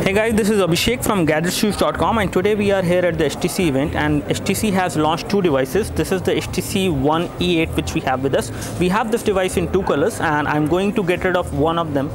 Hey guys, this is Abhishek from gadgetshoes.com, and today we are here at the HTC event, and HTC has launched two devices. This is the HTC One E8 which we have with us. We have this device in two colors and I'm going to get rid of one of them.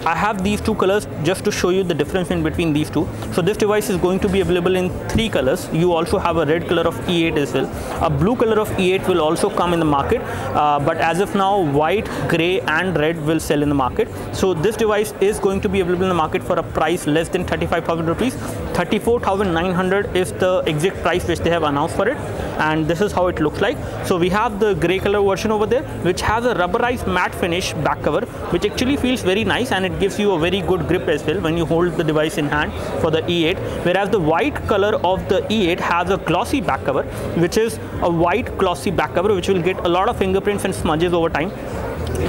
I have these two colors just to show you the difference in between these two. So this device is going to be available in three colors. You also have a red color of E8 as well. A blue color of E8 will also come in the market, but as of now white, grey and red will sell in the market. So this device is going to be available in the market for a price less than 35,000 rupees. 34,900 is the exact price which they have announced for it, and this is how it looks like. So we have the grey color version over there, which has a rubberized matte finish back cover, which actually feels very nice and it gives you a very good grip as well when you hold the device in hand for the E8. Whereas the white color of the E8 has a glossy back cover, which is a white glossy back cover which will get a lot of fingerprints and smudges over time.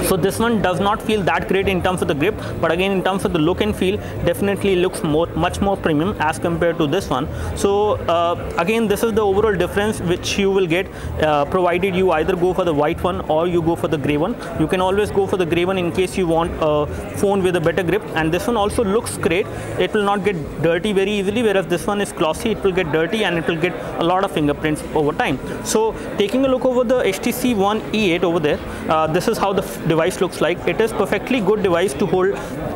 So this one does not feel that great in terms of the grip, but again in terms of the look and feel, definitely looks much more premium as compared to this one. So again, this is the overall difference which you will get, provided you either go for the white one or you go for the grey one. You can always go for the grey one in case you want a phone with a better grip, and this one also looks great. It will not get dirty very easily, whereas this one is glossy. It will get dirty and it will get a lot of fingerprints over time. So taking a look over the HTC One E8 over there, this is how the device looks like. It is perfectly good device to hold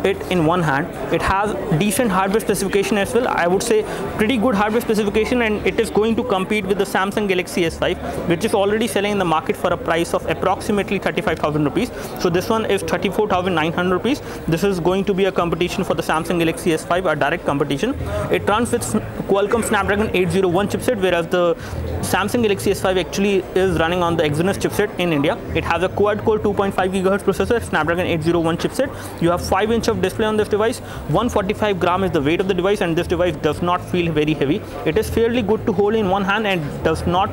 it in one hand. It has decent hardware specification as well. I would say pretty good hardware specification, and it is going to compete with the Samsung Galaxy S5, which is already selling in the market for a price of approximately 35,000 rupees. So this one is 34,900 rupees. This is going to be a competition for the Samsung Galaxy S5, a direct competition. It runs with Qualcomm Snapdragon 801 chipset, whereas the Samsung Galaxy S5 actually is running on the Exynos chipset in India. It has a quad-core 2.5 GHz processor, Snapdragon 801 chipset. You have 5-inch of display on this device. 145 gram is the weight of the device, and this device does not feel very heavy. It is fairly good to hold in one hand and does not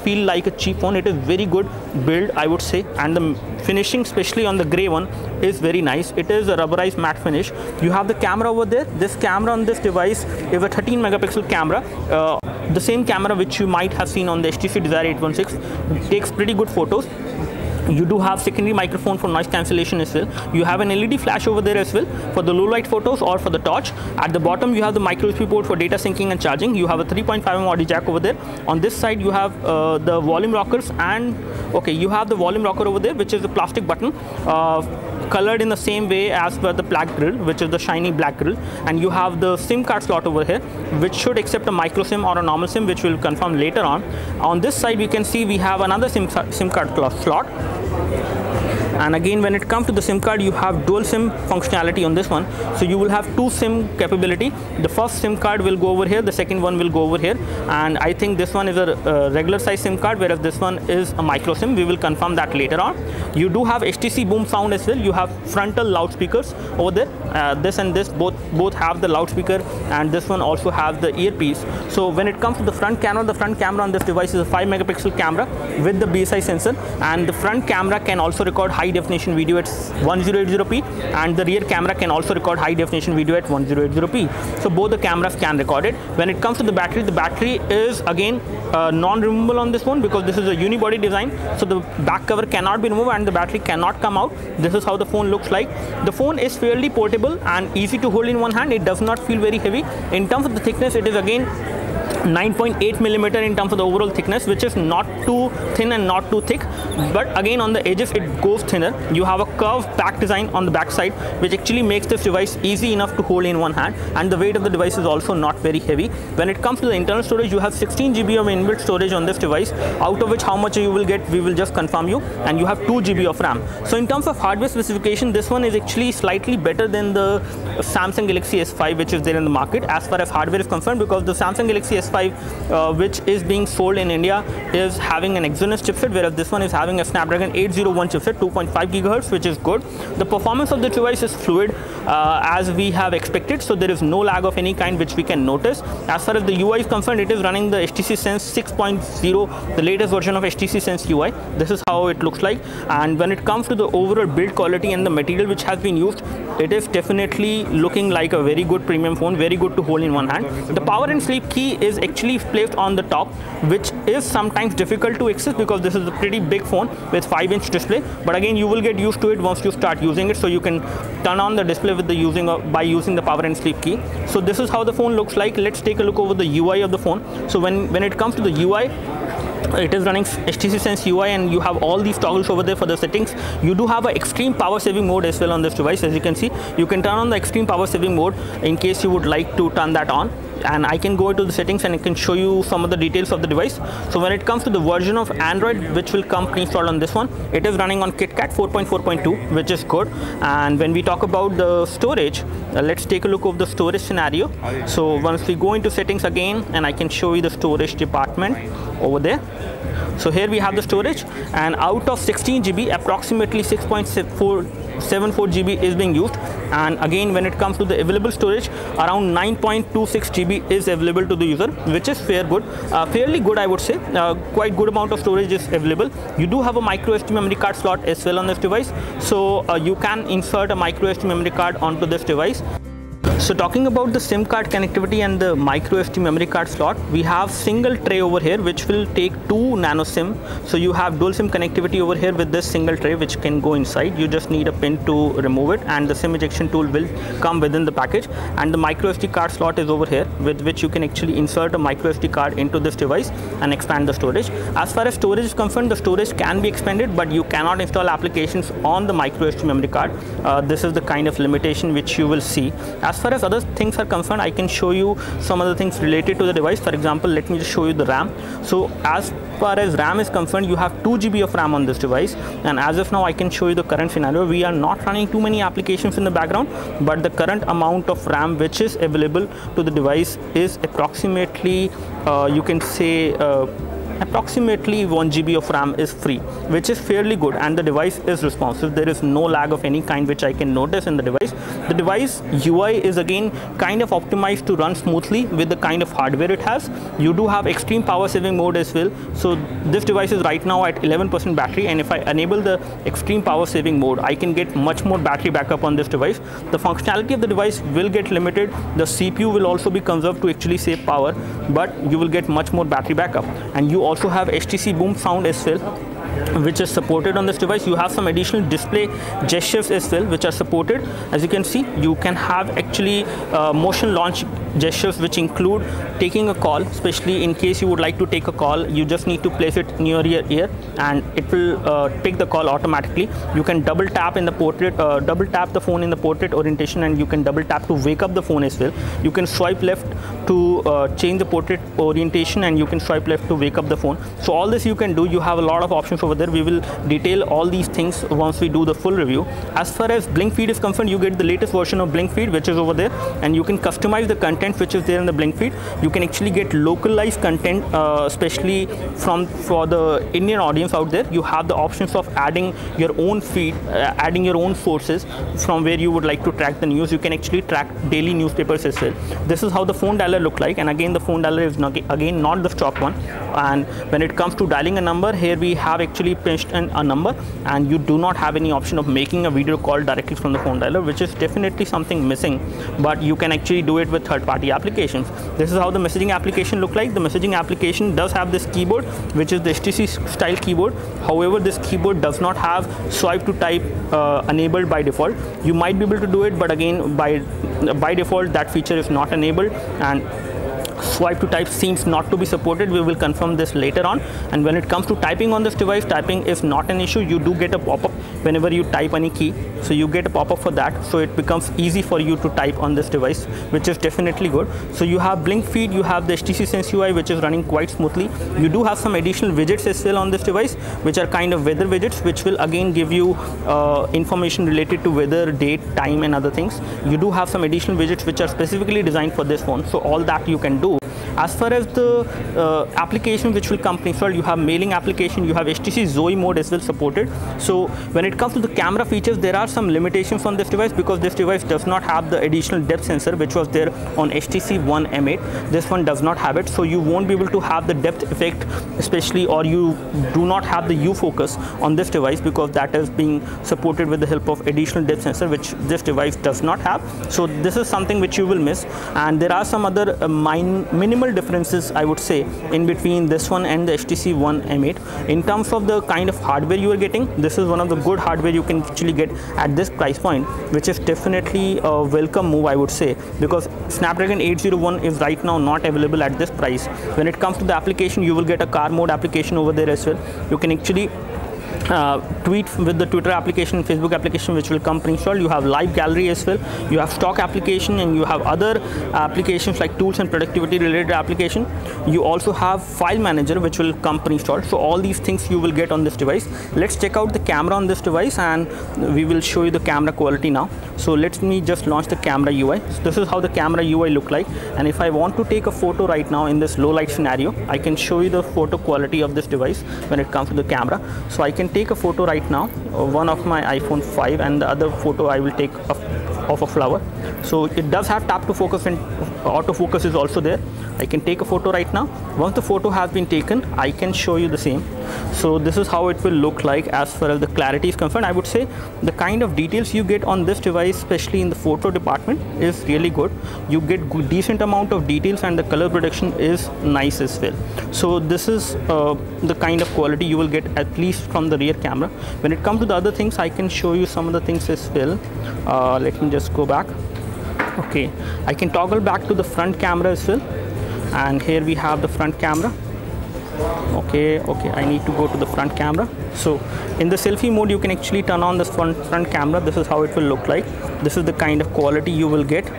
feel like a cheap phone. It is very good build, I would say, and the finishing, especially on the grey one, is very nice. It is a rubberized matte finish. You have the camera over there. This camera on this device is a 13 megapixel camera. The same camera which you might have seen on the HTC Desire 816. Takes pretty good photos. You do have secondary microphone for noise cancellation as well. You have an LED flash over there as well for the low light photos or for the torch. At the bottom you have the micro USB port for data syncing and charging. You have a 3.5mm audio jack over there. On this side you have the volume rockers, and you have the volume rocker over there, which is a plastic button colored in the same way as per the black grill, which is the shiny black grill. And you have the SIM card slot over here, which should accept a micro SIM or a normal SIM, which we'll confirm later on. On this side we can see we have another SIM card slot. And again, when it comes to the SIM card, you have dual SIM functionality on this one. So you will have two SIM capability. The first SIM card will go over here, the second one will go over here. And I think this one is a regular size SIM card, whereas this one is a micro SIM. We will confirm that later on. You do have HTC Boom sound as well. You have frontal loudspeakers over there. This and this both have the loudspeaker, and this one also has the earpiece. So when it comes to the front camera on this device is a 5 megapixel camera with the BSI sensor, and the front camera can also record high definition video at 1080p, and the rear camera can also record high definition video at 1080p. So both the cameras can record it. When it comes to the battery is again non-removable on this one, because this is a unibody design. So the back cover cannot be removed and the battery cannot come out. This is how the phone looks like. The phone is fairly portable and easy to hold in one hand. It does not feel very heavy. In terms of the thickness, it is again 9.8mm in terms of the overall thickness, which is not too thin and not too thick, but again on the edges it goes thinner. You have a curved back design on the back side, which actually makes this device easy enough to hold in one hand, and the weight of the device is also not very heavy. When it comes to the internal storage, you have 16 GB of inbuilt storage on this device, out of which how much you will get we will just confirm you, and you have 2 GB of RAM. So in terms of hardware specification, this one is actually slightly better than the Samsung Galaxy S5 which is there in the market as far as hardware is concerned, because the Samsung Galaxy S5 which is being sold in India is having an Exynos chipset, whereas this one is having a Snapdragon 801 chipset, 2.5 GHz, which is good. The performance of the device is fluid as we have expected, so there is no lag of any kind which we can notice. As far as the UI is concerned, it is running the HTC Sense 6.0, the latest version of HTC Sense UI. This is how it looks like. And when it comes to the overall build quality and the material which has been used, it is definitely looking like a very good premium phone, very good to hold in one hand. The power and sleep key is actually placed on the top, which is sometimes difficult to access because this is a pretty big phone with 5-inch display, but again you will get used to it once you start using it. So you can turn on the display with the by using the power and sleep key. So this is how the phone looks like. Let's take a look over the UI of the phone. So when it comes to the UI, it is running HTC Sense UI, and you have all these toggles over there for the settings. You do have an extreme power saving mode as well on this device. As you can see, you can turn on the extreme power saving mode in case you would like to turn that on, and I can go into the settings and I can show you some of the details of the device. So when it comes to the version of Android which will come pre-installed on this one, it is running on KitKat 4.4.2, which is good. And when we talk about the storage, let's take a look of the storage scenario. So once we go into settings again, and I can show you the storage department over there. So here we have the storage, and out of 16 GB, approximately 6.74 GB is being used. And again, when it comes to the available storage, around 9.26 GB is available to the user, which is fairly good, I would say. Quite good amount of storage is available. You do have a micro SD memory card slot as well on this device, so you can insert a micro SD memory card onto this device. So talking about the SIM card connectivity and the micro SD memory card slot, we have single tray over here which will take 2 nano SIM. So you have dual SIM connectivity over here with this single tray which can go inside. You just need a pin to remove it, and the SIM ejection tool will come within the package. And the micro SD card slot is over here, with which you can actually insert a micro SD card into this device and expand the storage. As far as storage is concerned, the storage can be expanded, but you cannot install applications on the micro SD memory card. This is the kind of limitation which you will see. As far as other things are concerned, I can show you some of the things related to the device. For example, let me just show you the RAM. So as far as RAM is concerned, you have 2 GB of RAM on this device, and as of now I can show you the current scenario. We are not running too many applications in the background, but the current amount of RAM which is available to the device is approximately you can say approximately 1 GB of RAM is free, which is fairly good, and the device is responsive. There is no lag of any kind which I can notice in the device. The device UI is again kind of optimized to run smoothly with the kind of hardware it has. You do have extreme power saving mode as well. So this device is right now at 11% battery, and if I enable the extreme power saving mode, I can get much more battery backup on this device. The functionality of the device will get limited. The CPU will also be conserved to actually save power, but you will get much more battery backup. And you also have HTC boom sound as well, which is supported on this device. You have some additional display gestures as well which are supported. As you can see, you can have actually motion launch gestures which include taking a call. Especially in case you would like to take a call, you just need to place it near your ear and it will take the call automatically. You can double tap in the portrait, double tap the phone in the portrait orientation, and you can double tap to wake up the phone as well. You can swipe left to change the portrait orientation, and you can swipe left to wake up the phone. So all this you can do. You have a lot of options over there. We will detail all these things once we do the full review. As far as Blink Feed is concerned, you get the latest version of Blink Feed which is over there, and you can customize the content which is there in the Blink Feed. You can actually get localized content, especially for the Indian audience out there. You have the options of adding your own feed, adding your own sources from where you would like to track the news. You can actually track daily newspapers as well. This is how the phone dialer look like, and again the phone dialer is not the stock one. And when it comes to dialing a number, here we have actually pinched in a number, and you do not have any option of making a video call directly from the phone dialer, which is definitely something missing, but you can actually do it with third-party applications. This is how the messaging application look like. The messaging application does have this keyboard which is the HTC style keyboard. However, this keyboard does not have swipe to type enabled by default. You might be able to do it, but again by default that feature is not enabled, and swipe to type seems not to be supported. We will confirm this later on. And when it comes to typing on this device, typing is not an issue. You do get a pop-up whenever you type any key, so you get a pop-up for that, so it becomes easy for you to type on this device, which is definitely good. So you have Blink Feed, you have the HTC Sense UI which is running quite smoothly. You do have some additional widgets as well on this device, which are kind of weather widgets, which will again give you information related to weather, date, time and other things. You do have some additional widgets which are specifically designed for this phone, so all that you can do. As far as the application which will come installed, you have mailing application, you have HTC Zoe mode as well supported. So when it comes to the camera features, there are some limitations on this device because this device does not have the additional depth sensor which was there on HTC One M8. This one does not have it, so you won't be able to have the depth effect, especially, or you do not have the U focus on this device because that is being supported with the help of additional depth sensor, which this device does not have. So this is something which you will miss, and there are some other minimal differences, I would say, in between this one and the HTC One M8. In terms of the kind of hardware you are getting, this is one of the good hardware you can actually get at this price point, which is definitely a welcome move, I would say, because Snapdragon 801 is right now not available at this price. When it comes to the application, you will get a car mode application over there as well. You can actually tweet with the Twitter application, Facebook application, which will come pre-installed. You have live gallery as well, you have stock application, and you have other applications like tools and productivity related application. You also have file manager which will come pre-installed. So all these things you will get on this device. Let's check out the camera on this device and we will show you the camera quality now. So let me just launch the camera UI. So this is how the camera UI look like, and if I want to take a photo right now in this low light scenario, I can show you the photo quality of this device when it comes to the camera. So I can take a photo right now, one of my iPhone 5, and the other photo I will take of a flower. So it does have tap to focus and autofocus is also there. I can take a photo right now. Once the photo has been taken, I can show you the same. So this is how it will look like as far as the clarity is concerned. I would say the kind of details you get on this device, especially in the photo department, is really good. You get decent amount of details and the color production is nice as well. So this is the kind of quality you will get at least from the rear camera. When it comes to the other things, I can show you some of the things as well. Let me just go back. Okay, I can toggle back to the front camera as well, and here we have the front camera. Okay, I need to go to the front camera. So in the selfie mode, you can actually turn on the front camera. This is how it will look like. This is the kind of quality you will get,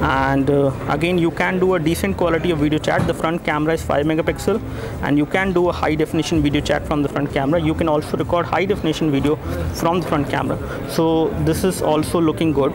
and again, you can do a decent quality of video chat. The front camera is 5 megapixel, and you can do a high definition video chat from the front camera. You can also record high definition video from the front camera. So this is also looking good.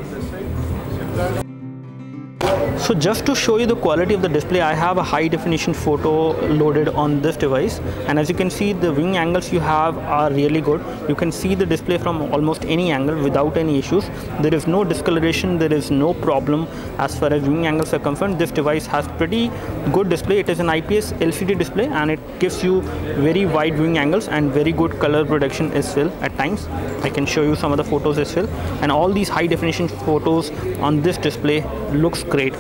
So just to show you the quality of the display, I have a high definition photo loaded on this device, and as you can see, the viewing angles you have are really good. You can see the display from almost any angle without any issues. There is no discoloration, there is no problem as far as viewing angles are concerned. This device has pretty good display. It is an IPS LCD display, and it gives you very wide viewing angles and very good color production as well at times. I can show you some of the photos as well, and all these high definition photos on this display looks great.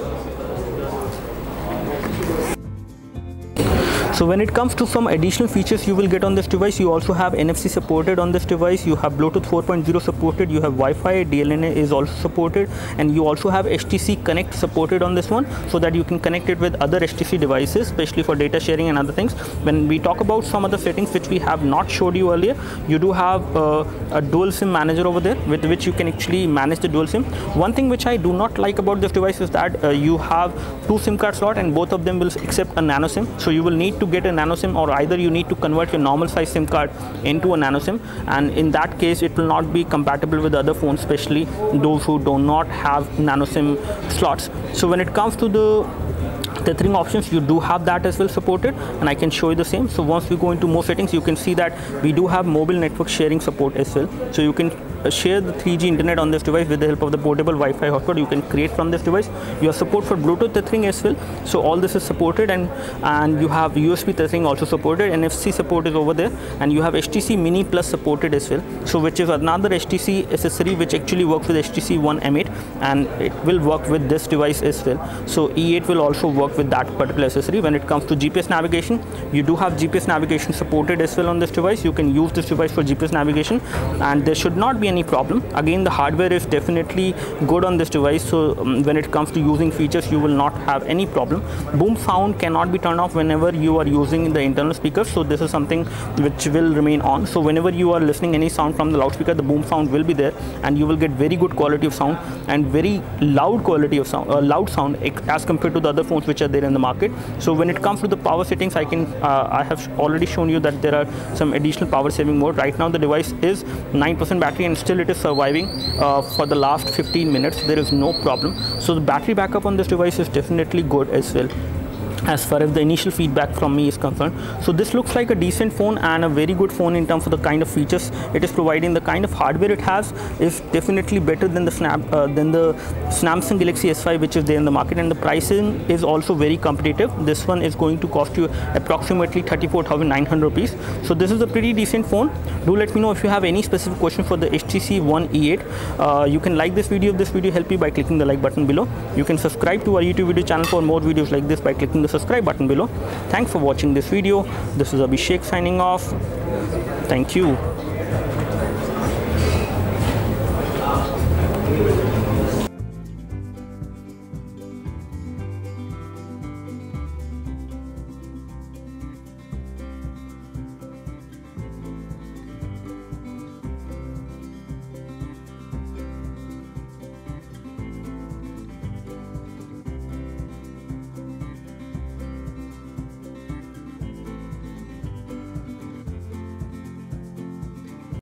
So when it comes to some additional features you will get on this device, you also have NFC supported on this device, you have Bluetooth 4.0 supported, you have Wi-Fi, DLNA is also supported, and you also have HTC Connect supported on this one, so that you can connect it with other HTC devices, especially for data sharing and other things. When we talk about some of the settings which we have not showed you earlier, you do have a dual SIM manager over there with which you can actually manage the dual SIM. One thing which I do not like about this device is that you have 2 SIM card slots and both of them will accept a nano SIM. So you will need to get a nano SIM, or either you need to convert your normal size SIM card into a nano SIM, and in that case it will not be compatible with other phones, especially those who do not have nano SIM slots. So when it comes to the tethering options, you do have that as well supported, and I can show you the same. So once we go into more settings, you can see that we do have mobile network sharing support as well. So you can share the 3G internet on this device with the help of the portable Wi-Fi hotspot you can create from this device. You have support for Bluetooth tethering as well. So all this is supported, and you have USB tethering also supported. NFC support is over there, and you have HTC Mini Plus supported as well. So which is another HTC accessory which actually works with HTC One M8, and it will work with this device as well. So E8 will also work with that particular accessory. When it comes to GPS navigation, you do have GPS navigation supported as well on this device. You can use this device for GPS navigation, and there should not be any problem. Again, the hardware is definitely good on this device, so when it comes to using features, you will not have any problem. Boom sound cannot be turned off whenever you are using the internal speakers, so this is something which will remain on. So whenever you are listening any sound from the loudspeaker, the boom sound will be there, and you will get very good quality of sound and very loud quality of sound, loud sound as compared to the other phones which are there in the market. So when it comes to the power settings, I have already shown you that there are some additional power saving mode. Right now the device is 9% battery, and still it is surviving for the last 15 minutes. There is no problem. So the battery backup on this device is definitely good as well. as far as the initial feedback from me is concerned. So this looks like a decent phone and a very good phone in terms of the kind of features it is providing. The kind of hardware it has is definitely better than the Samsung Galaxy S5 which is there in the market, and the pricing is also very competitive. This one is going to cost you approximately 34,900 rupees. So this is a pretty decent phone. Do let me know if you have any specific question for the HTC One E8. You can like this video if this video helped you by clicking the like button below. You can subscribe to our YouTube video channel for more videos like this by clicking the subscribe button below. Thanks for watching this video. This is Abhishek signing off. Thank you.